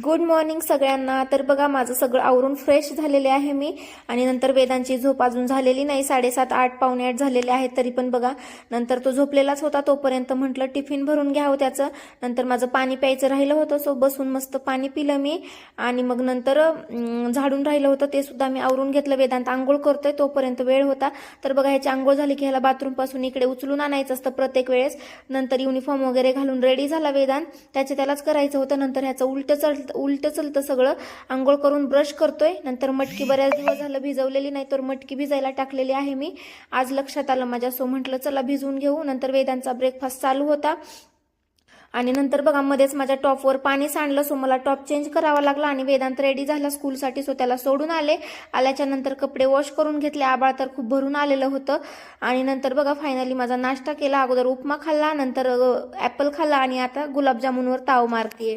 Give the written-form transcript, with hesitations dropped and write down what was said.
Good morning सगळ्यांना। तर बघा माझं सगळं आवरून फ्रेश झालेले आहे मी आणि नंतर वेदांची झोप अजून झालेली नाही, 7:30 8 पावणे 8 झालेले आहेत तरी पण बघा नंतर तो झोपलेलाच होता। तोपर्यंत म्हटलं टिफिन भरून घ्यावं त्याचं। नंतर माझं पाणी प्यायचं राहिलं होतं, सो बसून मस्त पाणी पिलं मी आणि मग नंतर झाडून राहिलं होतं ते सुद्धा मी आवरून घेतलं। वेदांत आंघोळ करतोय तोपर्यंत वेळ होता। तर बघा ह्याची आंघोळ झाली की ह्याला बाथरूम पासून इकडे उचलून आणायचं असतं प्रत्येक वेळेस। नंतर युनिफॉर्म वगैरे घालून रेडी झाला वेदांत, त्यालाच करायचं होतं। नंतर ह्याचं उलट चलतं सगळं। आंघोळ करून ब्रश करतोय, नंतर मटकी बऱ्याच दिवस झालं भिजवलेली नाही तर मटकी भिजायला टाकलेली आहे मी। आज लक्षात आलं माझ्या, सो म्हटलं चला भिजवून घेऊ। नंतर वेदांचा ब्रेकफास्ट चालू होता आणि नंतर बघा मध्येच माझ्या टॉपवर पाणी सांडलं, सो मला टॉप चेंज करावा लागला आणि वेदांत रेडी झाला स्कूलसाठी, सो त्याला सोडून आले। आल्याच्या नंतर कपडे वॉश करून घेतले, आबाळ तर खूप भरून आलेलं होतं। आणि नंतर बघा फायनली माझा नाश्ता केला। अगोदर उपमा खाल्ला, नंतर ॲपल खाल्ला आणि आता गुलाबजामुनवर ताव मारतीये।